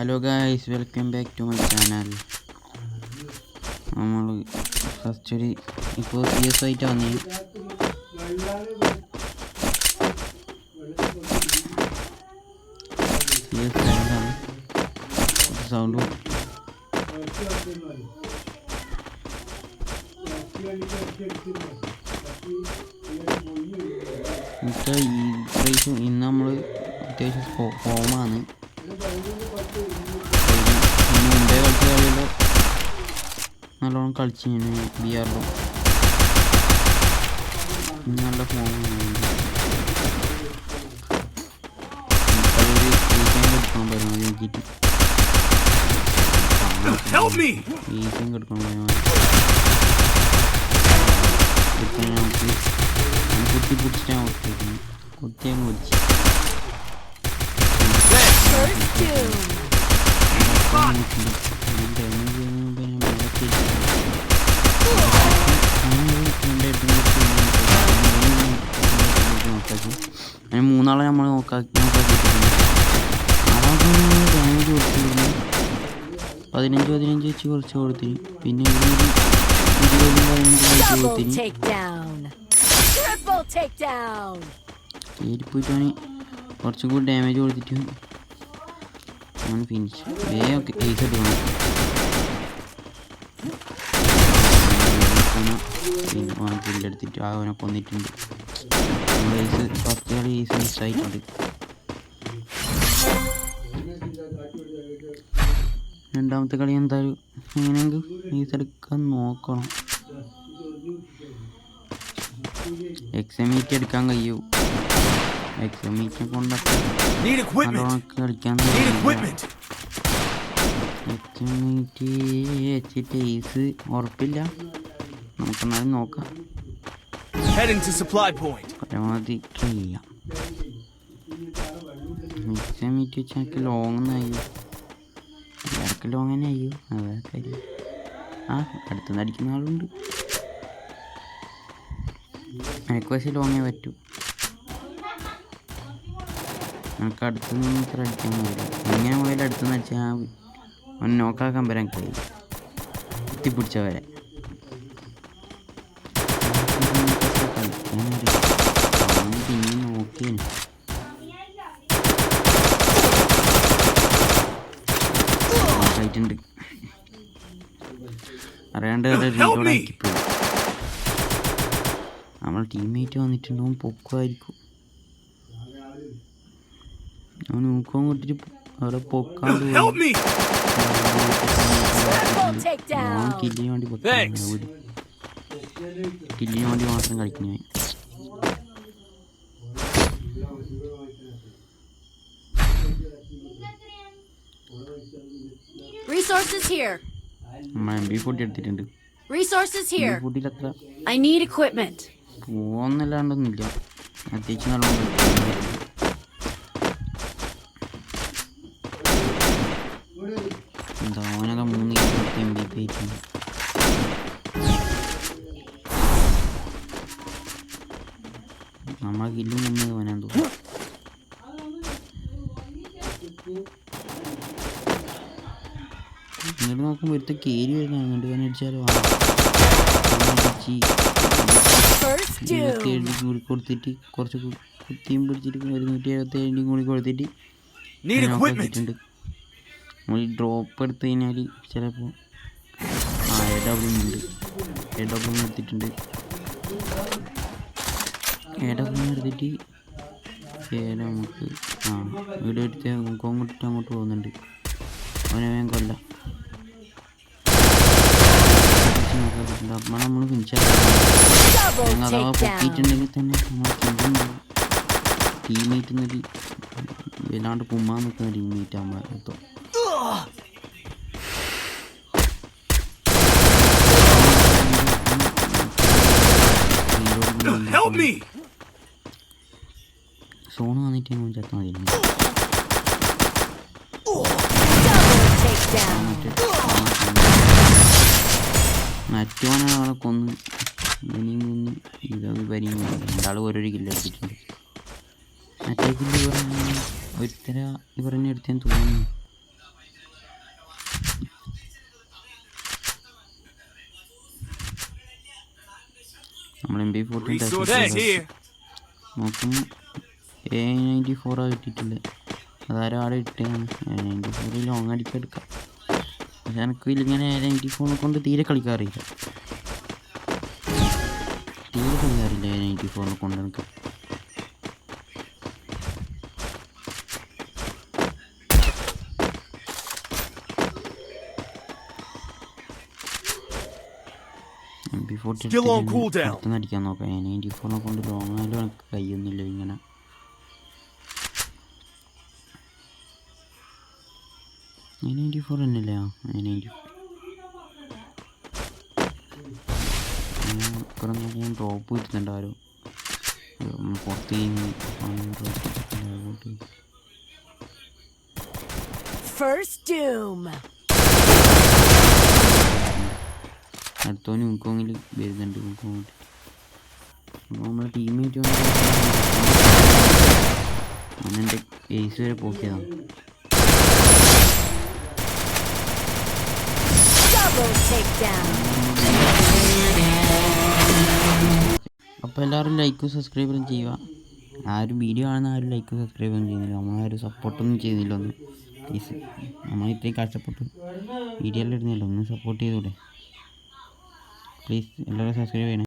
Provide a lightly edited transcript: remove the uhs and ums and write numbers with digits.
Hello guys, welcome back to my channel. നമ്മൾ first ഒരു ഇപ്പോൾ CS ആയിട്ട് വന്നേ സൗണ്ട് ഇന്ന് നമ്മൾ അത്യാവശ്യം ഫോമാണ്. മുമ്പേ കളിച്ച കളിയിലോ നല്ലോണം കളിച്ചു ഞാൻ VR-ലോ നല്ല ഫോമാണ്. എടുക്കാൻ പറ്റും നോക്കിയിട്ട് എടുക്കണം നമുക്ക് കുത്തി പിടിച്ചിട്ടാണ് കുത്തിയാൽ കുടിച്ച് അങ്ങനെ മൂന്നാളെ നമ്മൾ നോക്കാക്കിയിട്ടുണ്ട്. ഡാമേജ് കൊടുത്തിരുന്നു 15 വെച്ച് കുറച്ച് കൊടുത്തിന്. പിന്നെ 20-15 കൊടുത്തിന്. കയറിപ്പോയിട്ടാണ് കുറച്ചും കൂടി ഡാമേജ് കൊടുത്തിട്ട് അവൻ ഫിനിഷ് വേഗം ഏസ് എടുക്കണം. കില്ലെടുത്തിട്ട് അവനെ കൊന്നിട്ടുണ്ട്. ഏസ് 10 കളി ഏസ് മിസ്സായിട്ടുണ്ട്. രണ്ടാമത്തെ കളി എന്തായാലും എങ്ങനെയെങ്കിലും ഏസ് എടുക്കാൻ നോക്കണം. എക്സമീറ്റ് എടുക്കാൻ കഴിയൂ. എക്സമീറ്റിനെ കൊണ്ടൊക്കെ നല്ലോണം കളിക്കാൻ എക്സമീറ്റ് വെച്ചിട്ട് ഏസ് ഉറപ്പില്ല. നമുക്കെന്നാലും നോക്കാം. പരമാവധി ട്രൈ ചെയ്യാം. എക്സമീറ്റ് വെച്ച് എനിക്ക് ലോങ് ആയി എല്ലാവർക്കും ലോങ് തന്നെ അയ്യോ അതാ കാര്യം. അടുത്തുനിന്ന് അടിക്കുന്ന ആളുണ്ട്. എനിക്ക് പക്ഷേ ലോങ്ങേ പറ്റൂ. എനിക്ക് അടുത്തുനിന്ന് ഇത്ര അടിക്കാൻ കഴിയില്ല. എങ്ങനെ പോയാലും അടുത്തുനിന്ന് വെച്ചാൽ അവൻ നോക്കാക്കാൻ വരാൻ കഴിയും. എത്തിപ്പിടിച്ച വരെ പിന്നെ നോക്കിയാണ് ണ്ട് അറിയാണ്ട് റീലോഡാക്കിപ്പോയി. നമ്മൾ ടീംമേറ്റ് വന്നിട്ടുണ്ടാവും പൊക്കുമായിരിക്കും. അവൻ നോക്കാൻ കൊണ്ടിട്ട് അവിടെ പൊക്കാണ്ട് കില്ലിന് വേണ്ടി കില്ലിന് വേണ്ടി മാത്രം കളിക്കുന്നു. Resources here. MP40 എടുത്തിട്ടുണ്ട്. Resources here. MP40 അത്ര I need equipment. പോന്നല്ലാണ്ടൊന്നുമില്ല. അത്യാവശ്യം നല്ലോണം എന്താ ഓനൊക്കെ 3 MP ആയിട്ടുണ്ട്. നമ്മളെ കില്ലും മുന്നേ ഓനാന്ന് തോന്നുന്നു. ഇങ്ങോട്ട് നോക്കുമ്പോൾ ഒരുത്ത കയറി വരുന്ന അങ്ങോട്ട് തന്നെ അടിച്ചാലോ കൂടി കൊടുത്തിട്ട് കുറച്ച് കുത്തിയും പിടിച്ചിട്ട് 177 കൂടി കൊടുത്തിട്ട് നോക്കിയിട്ടുണ്ട്. നമ്മൾ ഡ്രോപ്പ് എടുത്തു കഴിഞ്ഞാൽ ചിലപ്പോൾ AW ഉണ്ട്. AW എടുത്തിട്ടുണ്ട്. AW എടുത്തിട്ട് നമുക്ക് വീഡിയോ എടുത്ത് അങ്ങോട്ട് പോകുന്നുണ്ട്. അവനെ വേഗം കൊല്ലാം. അപ്പം നമ്മൾ അഥവാ പൊക്കിയിട്ടുണ്ടെങ്കിൽ തന്നെ നമ്മൾ ടീമേറ്റ് എന്നൊരു വല്ലാണ്ട് കുമ്മാൻ നിൽക്കുന്ന ടീമേറ്റ് നമ്മളെ മൊത്തം. സോണ് വന്നിട്ട് ചത്താൽ മതി. മറ്റോനാണ് അവനെ കൊന്ന് ഇനിയും കൊന്ന് ഇതൊക്കെ പരിയും രണ്ടാൾ ഓരോരു കില്ലെടുത്തിട്ടുണ്ട്. മറ്റേ കില്ല് ഒരുത്തര ഇവരെന്നെ എടുത്തേന്ന് തോന്നുന്നു. MP14 Resources here. നോക്കും. A94 കിട്ടിയിട്ടില്ല. അതാരും ആടെ ഇട്ടാണ്. A94 ലോങ് അടിക്കാൻ എടുക്കാം. പക്ഷെ എനിക്ക് ഇങ്ങനെ A94 കൊണ്ട് തീരെ കളിക്കാറില്ല. A94 കൊണ്ട് എനിക്ക്. Still on cooldown. അടിക്കാൻ നോക്കാം. A94 കൊണ്ട് ലോങ് ആയാലും എനിക്ക് കഴിയുന്നില്ല ഇങ്ങനെ. A94 തന്നെയല്ലേ? ഇപ്പുറം ഞാൻ ഡ്രോപ്പ് കിട്ടുന്നുണ്ട്. ആരോ പുറത്ത് അടുത്തോന് മുക്കോങ്ങിൽ വരുന്നുണ്ട്. മുക്കോങ്ങിട്ട് നമ്മളെ ടീമേറ്റ് അന്നെൻ്റെ ഏസ് വരെ പോക്കിയതാണ്. അപ്പോൾ എല്ലാവരും ലൈക്കും സബ്സ്ക്രൈബും ചെയ്യുക. ആരും വീഡിയോ കാണുന്ന ആരും ലൈക്കും സബ്സ്ക്രൈബും ചെയ്യുന്നില്ല. നമ്മളാരും സപ്പോർട്ടൊന്നും ചെയ്യുന്നില്ല. ഒന്ന് പ്ലീസ്, നമ്മൾ ഇത്രയും കഷ്ടപ്പെട്ടു വീഡിയോ എല്ലാം ഇടുന്നില്ല. ഒന്ന് സപ്പോർട്ട് ചെയ്തൂടെ പ്ലീസ്. എല്ലാവരും സബ്സ്ക്രൈബ് ചെയ്യണേ.